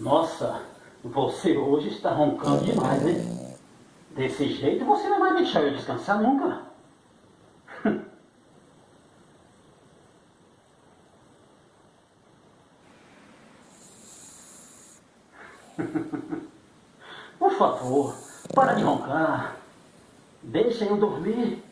Nossa, você hoje está roncando demais, hein? Desse jeito você não vai deixar eu descansar nunca. Por favor, para de roncar. Deixa eu dormir.